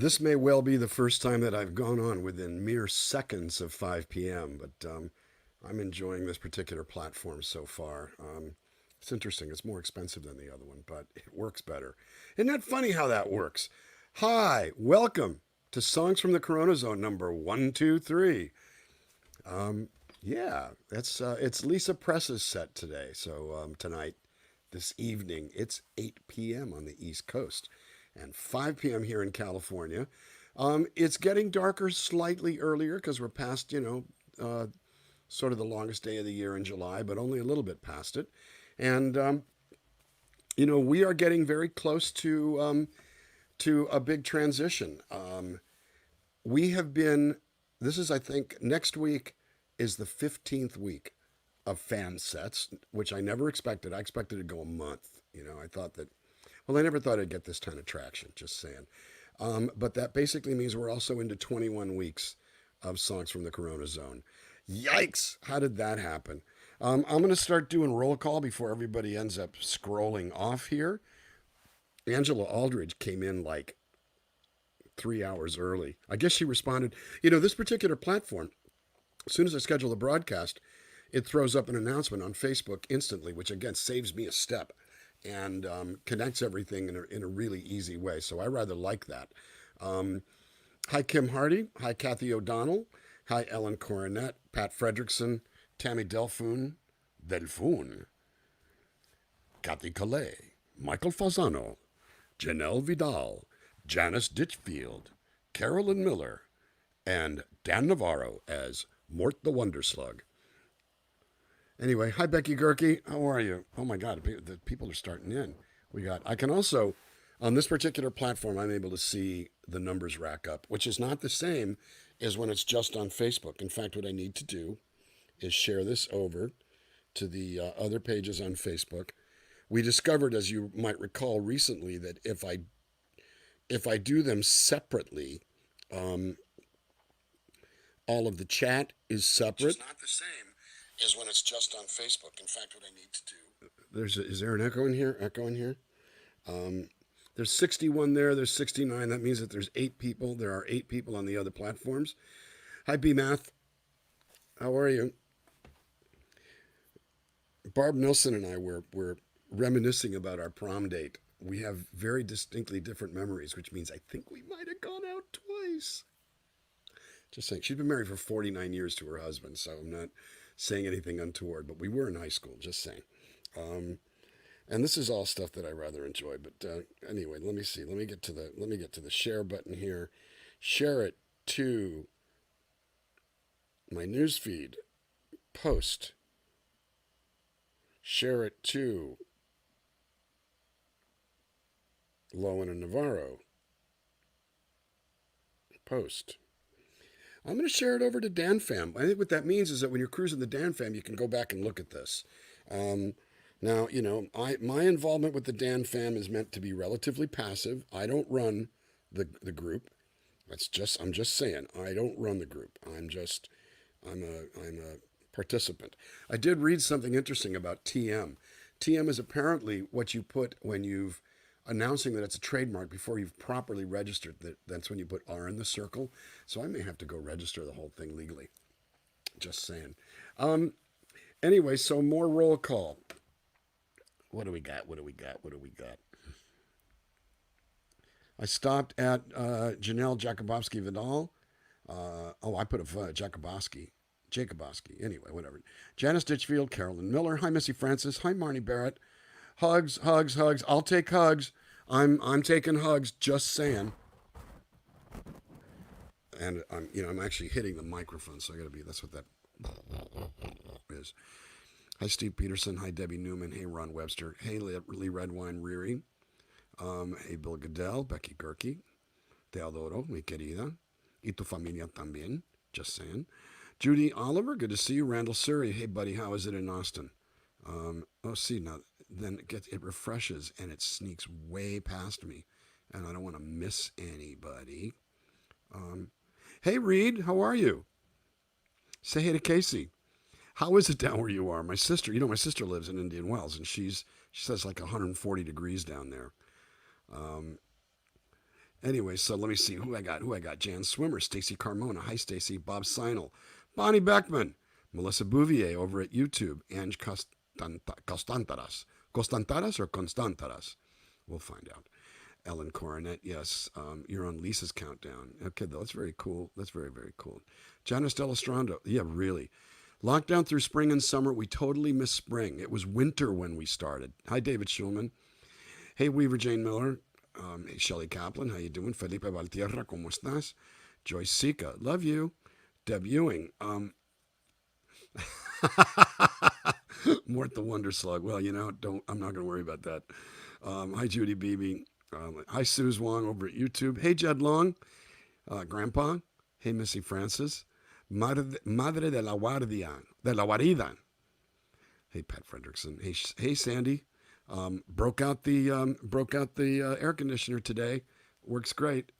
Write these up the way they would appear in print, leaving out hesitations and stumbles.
This may well be the first time that I've gone on within mere seconds of 5 p.m., but I'm enjoying this particular platform so far. It's interesting. It's more expensive than the other one, but it works better. Isn't that funny how that works? Hi, welcome to Songs from the CoronaZone number 123. Yeah, it's Lisa Press's set today. So tonight, this evening, it's 8 p.m. on the East Coast and 5 p.m. here in California. It's getting darker slightly earlier because we're past, sort of the longest day of the year in July, but only a little bit past it. And we are getting very close to a big transition. We have been. This is, I think, next week is the 15th week of fan sets, which I never expected. I expected to go a month. I thought that. Well, I never thought I'd get this kind of traction. Just saying. But that basically means we're also into 21 weeks of songs from the Corona Zone. Yikes! How did that happen? I'm going to start doing roll call before everybody ends up scrolling off here. Angela Aldridge came in like 3 hours early. I guess she responded. This particular platform, as soon as I schedule the broadcast, it throws up an announcement on Facebook instantly, which again saves me a step and connects everything in a really easy way. So I rather like that. Hi, Kim Hardy. Hi, Kathy O'Donnell. Hi, Ellen Coronet, Pat Fredrickson, Tammy Delphun, Kathy Calais, Michael Fasano, Janelle Vidal, Janice Ditchfield, Carolyn Miller, and Dan Navarro as Mort the Wonder Slug. Anyway, hi Becky Gerke, how are you? Oh my God, the people are starting in. I can also, on this particular platform, I'm able to see the numbers rack up, which is not the same as when it's just on Facebook. In fact, what I need to do is share this over to the other pages on Facebook. We discovered, as you might recall recently, that if I do them separately, all of the chat is separate. It's not the same as when it's just on Facebook. In fact, what I need to do. Is there an echo in here? There's 61 there. There's 69. That means that there's 8 people. There are 8 people on the other platforms. Hi, B Math. How are you? Barb Nilsson and I were reminiscing about our prom date. We have very distinctly different memories, which means I think we might have gone out twice. Just saying. She's been married for 49 years to her husband, so I'm not saying anything untoward, but we were in high school, just saying. And this is all stuff that I rather enjoy. But anyway, let me see. Let me get to the share button here. Share it to my newsfeed. Post. Share it to Lowen and Navarro. Post. I'm going to share it over to DanFam. I think what that means is that when you're cruising the DanFam, you can go back and look at this. Now, my involvement with the DanFam is meant to be relatively passive. I don't run the group. I'm just saying, I don't run the group. I'm a participant. I did read something interesting about TM. TM is apparently what you put when you've announcing that it's a trademark before you've properly registered. That's when you put R in the circle. So I may have to go register the whole thing legally. Just saying. Anyway, so more roll call. What do we got? I stopped at Janelle Jakubowski Vidal. I put a Jacobowski. Anyway, whatever. Janice Ditchfield, Carolyn Miller. Hi, Missy Francis. Hi, Marnie Barrett. Hugs. I'll take hugs. I'm taking hugs. Just saying. And I'm actually hitting the microphone, so I got to be. That's what that is. Hi, Steve Peterson. Hi, Debbie Newman. Hey, Ron Webster. Hey, Lee Redwine Reary. Hey, Bill Goodell. Becky Gerke. Teodoro, mi querida. Y tu familia también. Just saying. Judy Oliver. Good to see you. Randall Surrey. Hey, buddy. How is it in Austin? See, now then it refreshes and it sneaks way past me, and I don't want to miss anybody. Hey, Reed, how are you? Say hey to Casey. How is it down where you are? My sister lives in Indian Wells, and she says like 140 degrees down there. Anyway, so let me see who I got. Jan Swimmer, Stacy Carmona. Hi, Stacy. Bob Seinel. Bonnie Beckman. Melissa Bouvier over at YouTube. Ange Costantaras. Costantaras or Constantaras? We'll find out. Ellen Coronet, yes. You're on Lisa's countdown. Okay, that's very cool. That's very, very cool. Janice Delastrando. Yeah, really. Lockdown through spring and summer. We totally missed spring. It was winter when we started. Hi, David Schulman. Hey, Weaver Jane Miller. Hey, Shelly Kaplan. How you doing? Felipe Valtierra. ¿Cómo estás? Joyce Sika. Love you. Deb Ewing. Mort the Wonder Slug. Well, I'm not going to worry about that. Hi, Judy Beebe. Hi, Suze Wong over at YouTube. Hey, Jed Long. Grandpa. Hey, Missy Francis. Madre de la Guarida. Hey, Pat Fredrickson. Hey, Sandy. Broke out the air conditioner today. Works great.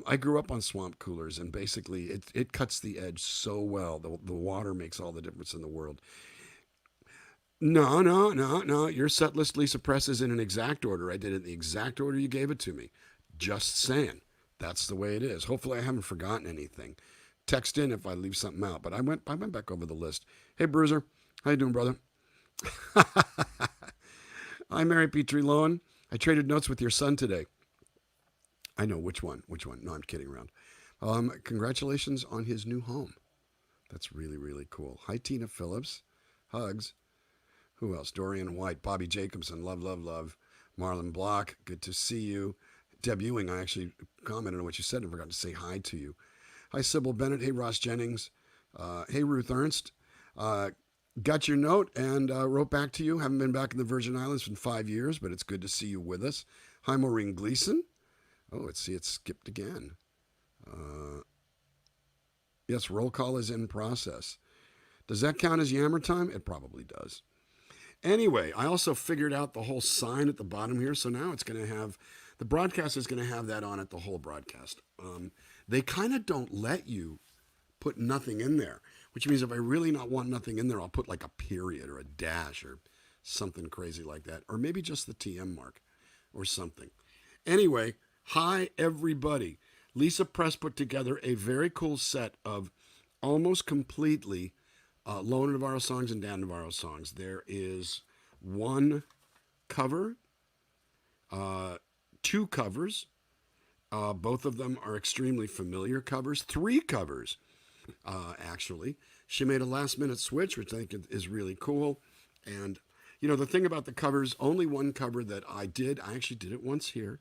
I grew up on swamp coolers, and basically it cuts the edge so well. The water makes all the difference in the world. No. Your set list, Lisa Press, is in an exact order. I did it in the exact order you gave it to me. Just saying. That's the way it is. Hopefully I haven't forgotten anything. Text in if I leave something out. But I went back over the list. Hey, Bruiser. How you doing, brother? Hi, Mary Petrie Lowen. I traded notes with your son today. I know which one. No, I'm kidding around. Congratulations on his new home. That's really, really cool. Hi, Tina Phillips. Hugs. Who else? Dorian White, Bobby Jacobson. Love. Marlon Block. Good to see you. Deb Ewing, I actually commented on what you said and forgot to say hi to you. Hi, Sybil Bennett. Hey, Ross Jennings. Hey, Ruth Ernst. Got your note and wrote back to you. Haven't been back in the Virgin Islands in 5 years, but it's good to see you with us. Hi, Maureen Gleason. Oh, let's see, it skipped again. Yes, roll call is in process. Does that count as Yammer time? It probably does. Anyway, I also figured out the whole sign at the bottom here, so now it's going to have, the broadcast is going to have that on it the whole broadcast. They kind of don't let you put nothing in there, which means if I really not want nothing in there, I'll put like a period or a dash or something crazy like that, or maybe just the TM mark or something. Anyway, hi everybody. Lisa Press put together a very cool set of almost completely Loan Navarro songs and Dan Navarro songs. There is one cover, two covers. Both of them are extremely familiar covers. Three covers, actually. She made a last-minute switch, which I think is really cool. And, the thing about the covers, only one cover that I actually did it once here,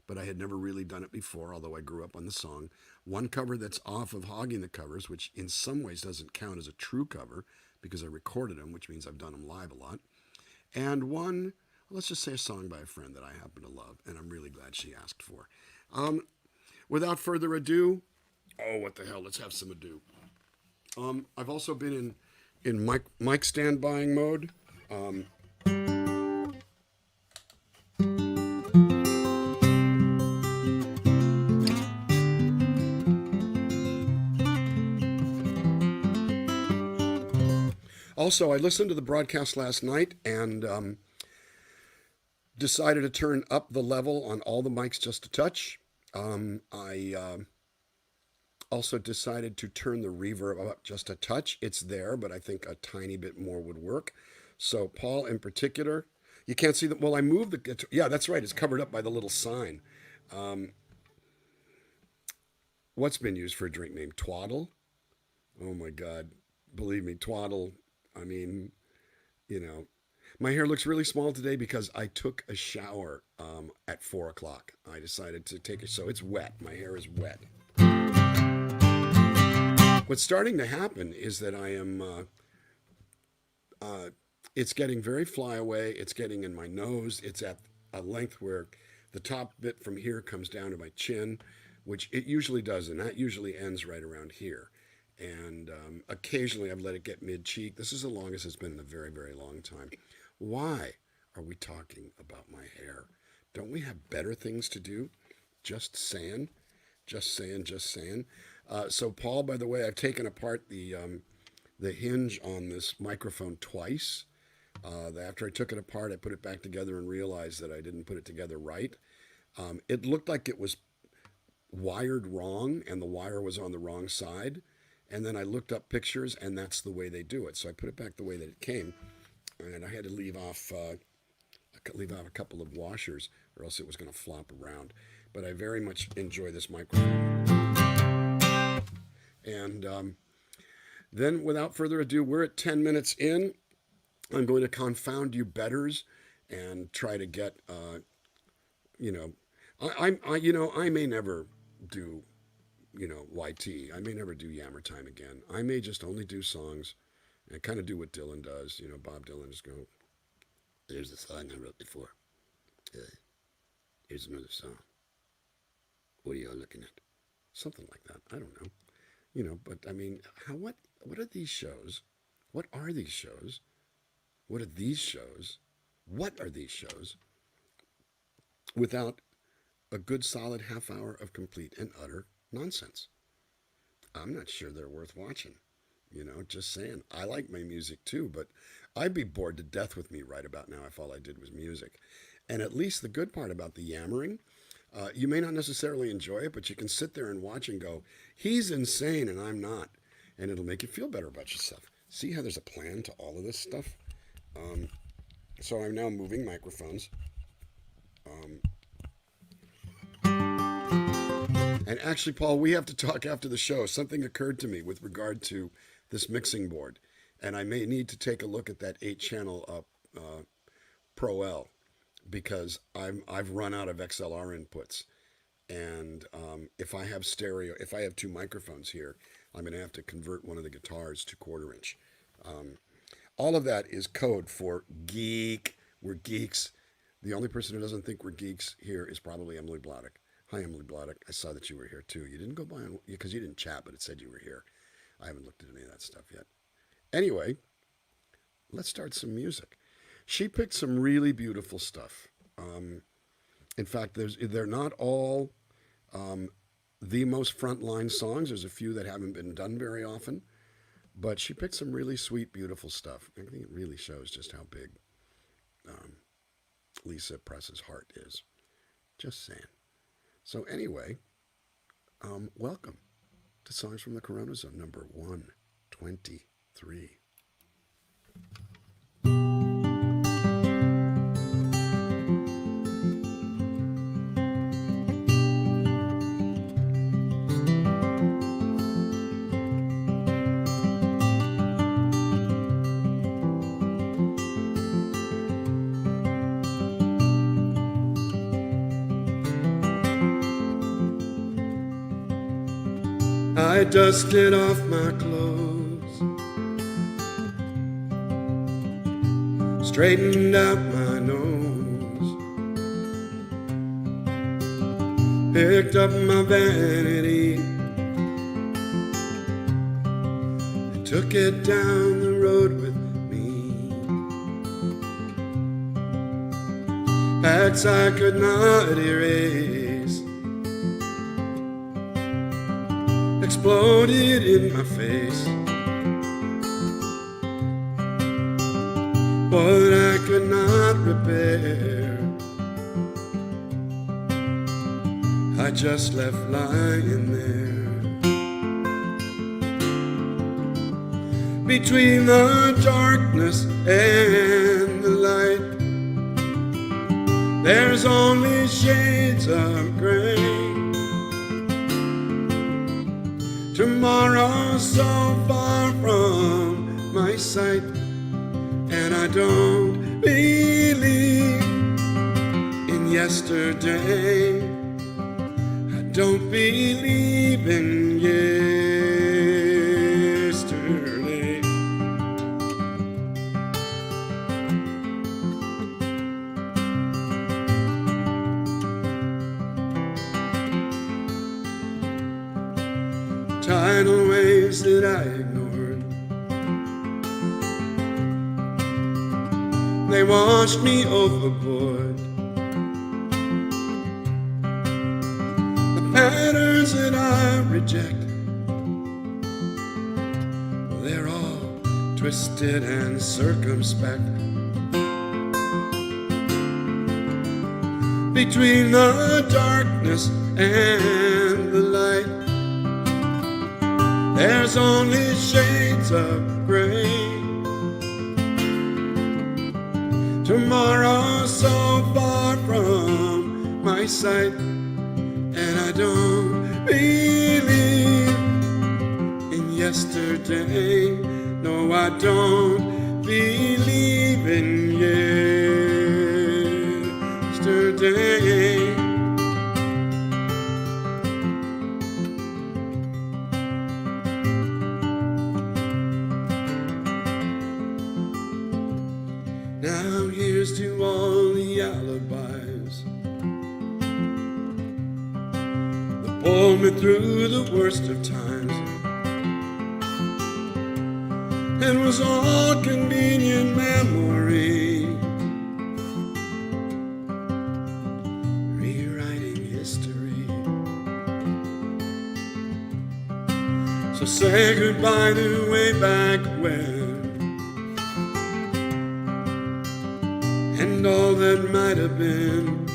but I had never really done it before, although I grew up on the song. One cover that's off of Hogging the Covers, which in some ways doesn't count as a true cover because I recorded them, which means I've done them live a lot. And one, let's just say a song by a friend that I happen to love, and I'm really glad she asked for. Without further ado, what the hell, let's have some ado. I've also been in mic stand buying mode. Also, I listened to the broadcast last night and decided to turn up the level on all the mics just a touch. I also decided to turn the reverb up just a touch. It's there, but I think a tiny bit more would work. So Paul in particular, you can't see them. Well, I moved the guitar. Yeah, that's right. It's covered up by the little sign. What's been used for a drink name? Twaddle? Oh my God. Believe me, Twaddle. I mean, my hair looks really small today because I took a shower at 4 o'clock. I decided to take it, so it's wet. My hair is wet. What's starting to happen is that I am, it's getting very flyaway. It's getting in my nose. It's at a length where the top bit from here comes down to my chin, which it usually does, and that usually ends right around here. And occasionally I've let it get mid-cheek. This is the longest it's been in a very, very long time. Why are we talking about my hair? Don't we have better things to do? Just saying. So Paul, by the way, I've taken apart the hinge on this microphone twice. After I took it apart, I put it back together and realized that I didn't put it together right. It looked like it was wired wrong and the wire was on the wrong side. And then I looked up pictures, and that's the way they do it. So I put it back the way that it came, and I had to leave off a couple of washers, or else it was going to flop around. But I very much enjoy this microphone. And then, without further ado, we're at 10 minutes in. I'm going to confound you betters and try to get, I may never do, YT. I may never do Yammer Time again. I may just only do songs and kind of do what Dylan does. Bob Dylan just go, there's the song I wrote before. Here's another song. What are y'all looking at? Something like that. I don't know. But I mean, what are these shows? What are these shows? What are these shows? What are these shows without a good solid half hour of complete and utter nonsense? I'm not sure they're worth watching. Just saying. I like my music too, but I'd be bored to death with me right about now if all I did was music. And at least the good part about the yammering, you may not necessarily enjoy it, but you can sit there and watch and go, he's insane and I'm not. And it'll make you feel better about yourself. See how there's a plan to all of this stuff? So I'm now moving microphones. And actually, Paul, we have to talk after the show. Something occurred to me with regard to this mixing board. And I may need to take a look at that 8-channel Pro L, because I've run out of XLR inputs. And if I have if I have 2 microphones here, I'm going to have to convert one of the guitars to 1/4 inch. All of that is code for geek. We're geeks. The only person who doesn't think we're geeks here is probably Emily Bloddick. Hi, Emily Bloddick. I saw that you were here too. You didn't go by because you didn't chat, but it said you were here. I haven't looked at any of that stuff yet. Anyway, let's start some music. She picked some really beautiful stuff. In fact, they're not all the most frontline songs. There's a few that haven't been done very often, but she picked some really sweet, beautiful stuff. I think it really shows just how big Lisa Press's heart is. Just saying. So anyway, welcome to Songs from the CoronaZone, number 123. I dusted off my clothes, straightened out my nose, picked up my vanity and took it down the road with me. Paths I could not erase exploded in my face. What I could not repair, I just left lying there. Between the darkness and the light, there's only shades of gray. Tomorrow's so far from my sight, and I don't believe in yesterday. I don't believe in yesterday. Tidal waves that I ignored, they washed me overboard. The patterns that I reject, well, they're all twisted and circumspect. between the darkness and the light. There's only shades of gray. Tomorrow's so far from my sight, and I don't believe in yesterday. No, I don't believe in yesterday. Now here's to all the alibis that pulled me through the worst of times. It was all convenient memory, rewriting history. So say goodbye to way back when, and all that might have been.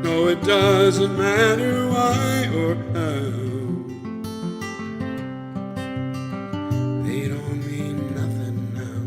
No, it doesn't matter why or how. They don't mean nothing now.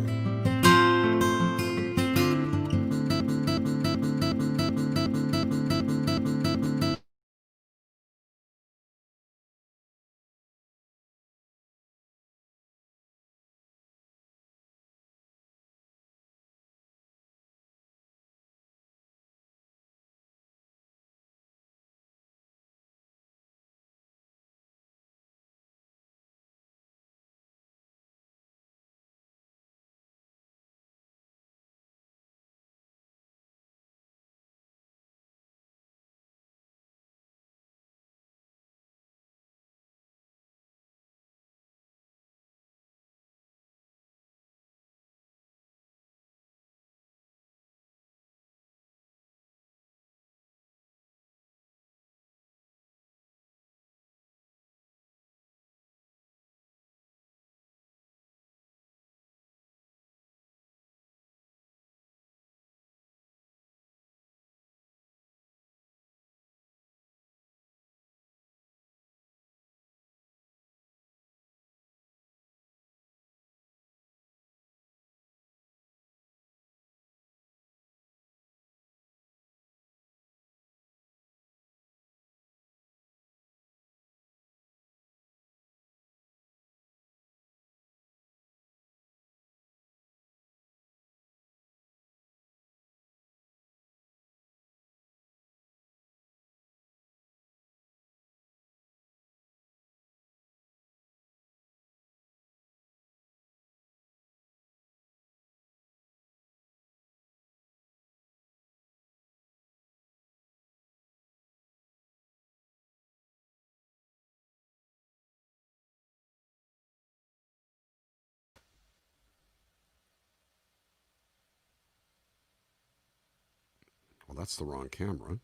Well, that's the wrong camera.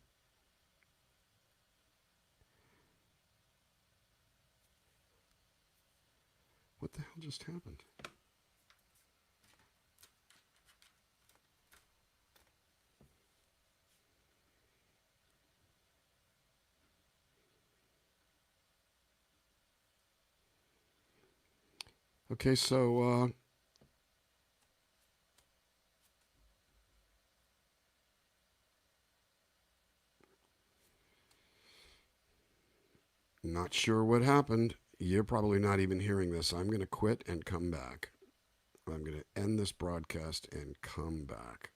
What the hell just happened? Okay, so not sure what happened. You're probably not even hearing this. I'm going to quit and come back. I'm going to end this broadcast and come back.